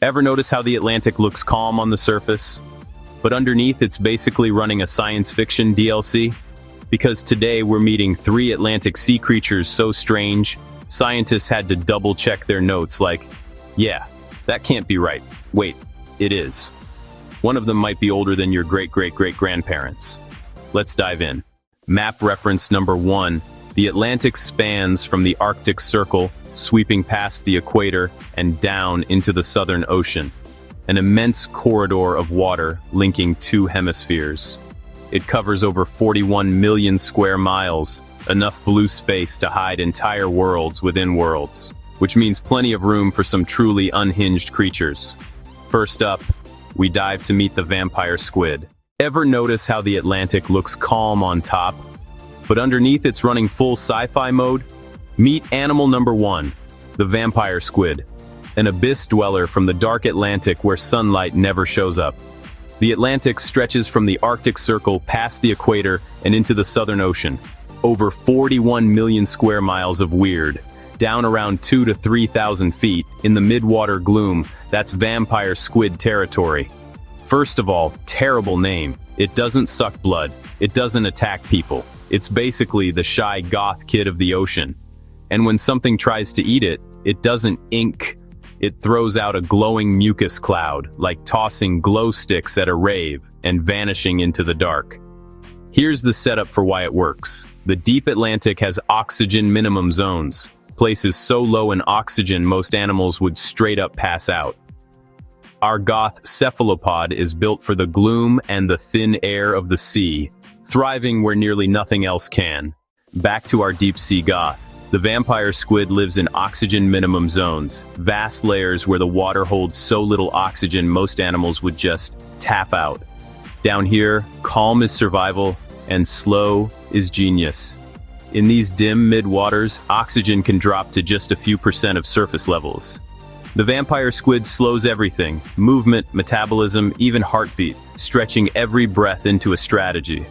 Ever notice how the Atlantic looks calm on the surface? But underneath it's basically running a science fiction DLC? Because today we're meeting 3 Atlantic sea creatures so strange, scientists had to double-check their notes like, yeah, that can't be right. Wait, it is. One of them might be older than your great-great-great-grandparents. Let's dive in. Map reference number 1. The Atlantic spans from the Arctic Circle, sweeping past the equator and down into the Southern Ocean. An immense corridor of water linking 2 hemispheres. It covers over 41 million square miles, enough blue space to hide entire worlds within worlds, which means plenty of room for some truly unhinged creatures. First up, we dive to meet the vampire squid. Ever notice how the Atlantic looks calm on top, but underneath it's running full sci-fi mode? Meet animal number 1, the vampire squid, an abyss dweller from the dark Atlantic where sunlight never shows up. The Atlantic stretches from the Arctic Circle past the equator and into the Southern Ocean. Over 41 million square miles of weird. Down around 2,000 to 3,000 feet, in the mid-water gloom, that's vampire squid territory. First of all, terrible name. It doesn't suck blood. It doesn't attack people. It's basically the shy goth kid of the ocean. And when something tries to eat it, it doesn't ink. It throws out a glowing mucus cloud, like tossing glow sticks at a rave and vanishing into the dark. Here's the setup for why it works. The deep Atlantic has oxygen minimum zones, places so low in oxygen most animals would straight up pass out. Our goth cephalopod is built for the gloom and the thin air of the sea, thriving where nearly nothing else can. Back to our deep sea goth. The vampire squid lives in oxygen minimum zones, vast layers where the water holds so little oxygen most animals would just tap out. Down here, calm is survival, and slow is genius. In these dim mid-waters, oxygen can drop to just a few % of surface levels. The vampire squid slows everything, movement, metabolism, even heartbeat, stretching every breath into a strategy.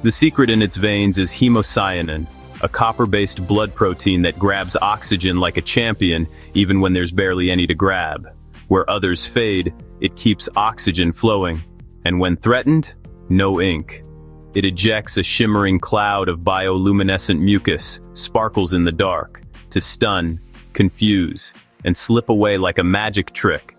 The secret in its veins is hemocyanin, a copper-based blood protein that grabs oxygen like a champion even when there's barely any to grab. Where others fade, it keeps oxygen flowing. And when threatened, no ink. It ejects a shimmering cloud of bioluminescent mucus, sparkles in the dark, to stun, confuse, and slip away like a magic trick.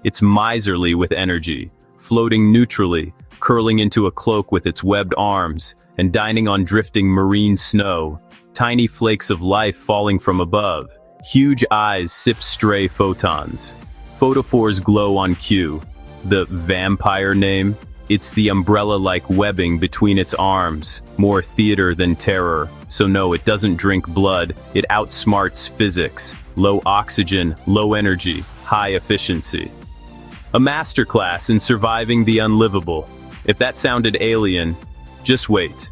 It's miserly with energy, floating neutrally, curling into a cloak with its webbed arms, and dining on drifting marine snow, tiny flakes of life falling from above. Huge eyes sip stray photons. Photophores glow on cue. The vampire name? It's the umbrella-like webbing between its arms, more theater than terror. So no, it doesn't drink blood, it outsmarts physics. Low oxygen, low energy, high efficiency. A masterclass in surviving the unlivable. If that sounded alien, just wait.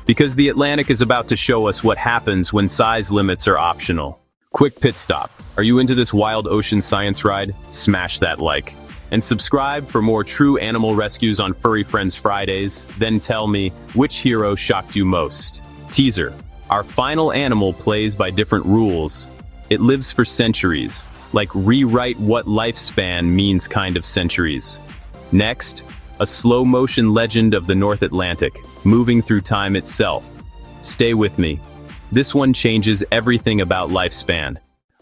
Because the Atlantic is about to show us what happens when size limits are optional. Quick pit stop. Are you into this wild ocean science ride? Smash that like. And subscribe for more true animal rescues on Furry Friends Fridays. Then tell me, which hero shocked you most? Teaser. Our final animal plays by different rules. It lives for centuries. Like rewrite what lifespan means kind of centuries. Next, a slow-motion legend of the North Atlantic, moving through time itself. Stay with me. This one changes everything about lifespan.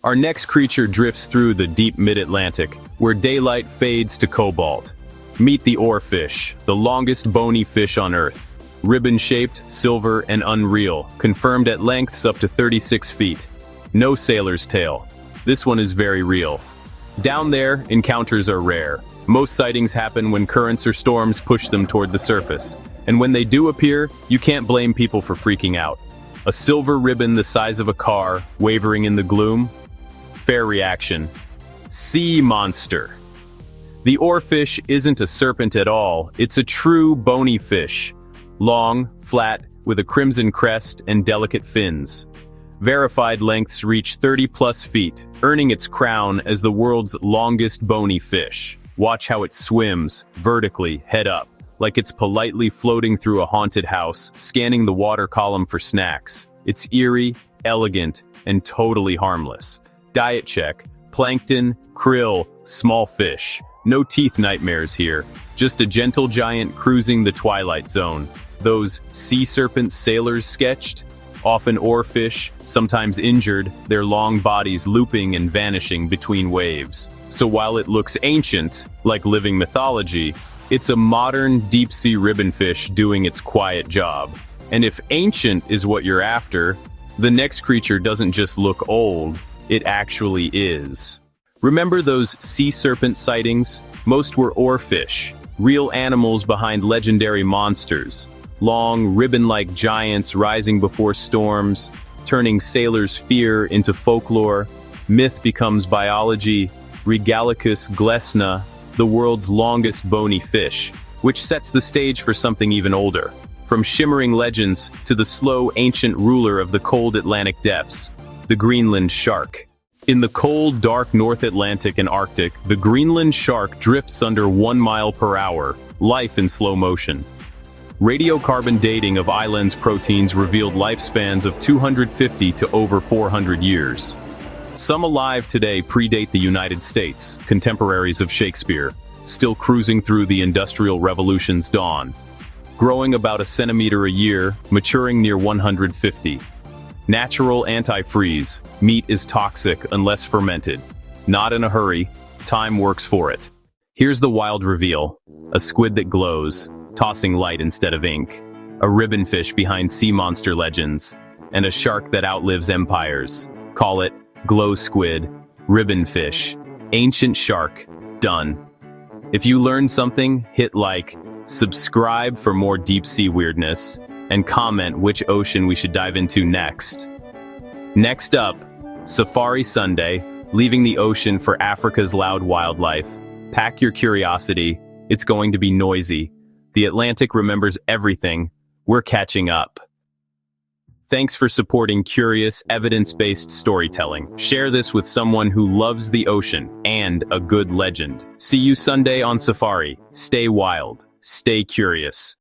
Our next creature drifts through the deep mid-Atlantic, where daylight fades to cobalt. Meet the oarfish, the longest bony fish on Earth. Ribbon-shaped, silver, and unreal, confirmed at lengths up to 36 feet. No sailor's tail. This one is very real. Down there, encounters are rare. Most sightings happen when currents or storms push them toward the surface. And when they do appear, you can't blame people for freaking out. A silver ribbon the size of a car, wavering in the gloom? Fair reaction. Sea monster. The oarfish isn't a serpent at all, it's a true bony fish. Long, flat, with a crimson crest and delicate fins. Verified lengths reach 30+ feet, earning its crown as the world's longest bony fish. Watch how it swims, vertically, head up, like it's politely floating through a haunted house, scanning the water column for snacks. It's eerie, elegant, and totally harmless. Diet check, Plankton, krill, small fish. No teeth nightmares here. Just a gentle giant cruising the twilight zone. Those sea serpent sailors sketched? Often oarfish, sometimes injured, their long bodies looping and vanishing between waves. So while it looks ancient, like living mythology, it's a modern deep-sea ribbonfish doing its quiet job. And if ancient is what you're after, the next creature doesn't just look old, it actually is. Remember those sea serpent sightings? Most were oarfish, real animals behind legendary monsters. Long, ribbon-like giants rising before storms, turning sailors' fear into folklore. Myth becomes biology. Regalicus glesna, the world's longest bony fish, which sets the stage for something even older. From shimmering legends to the slow, ancient ruler of the cold Atlantic depths, the Greenland shark. In the cold, dark North Atlantic and Arctic, the Greenland shark drifts under 1 mile per hour, life in slow motion. Radiocarbon dating of islands' proteins revealed lifespans of 250 to over 400 years. Some alive today predate the United States, contemporaries of Shakespeare, still cruising through the Industrial Revolution's dawn. Growing about a centimeter a year, maturing near 150. Natural antifreeze, meat is toxic unless fermented. Not in a hurry, time works for it. Here's the wild reveal: a squid that glows, tossing light instead of ink. A ribbonfish behind sea monster legends, and a shark that outlives empires. Call it glow squid, ribbonfish, ancient shark, done. If you learned something, hit like, subscribe for more deep-sea weirdness, and comment which ocean we should dive into next. Next up, Safari Sunday, leaving the ocean for Africa's loud wildlife. Pack your curiosity, it's going to be noisy. The Atlantic remembers everything. We're catching up. Thanks for supporting curious, evidence-based storytelling. Share this with someone who loves the ocean and a good legend. See you Sunday on Safari. Stay wild. Stay curious.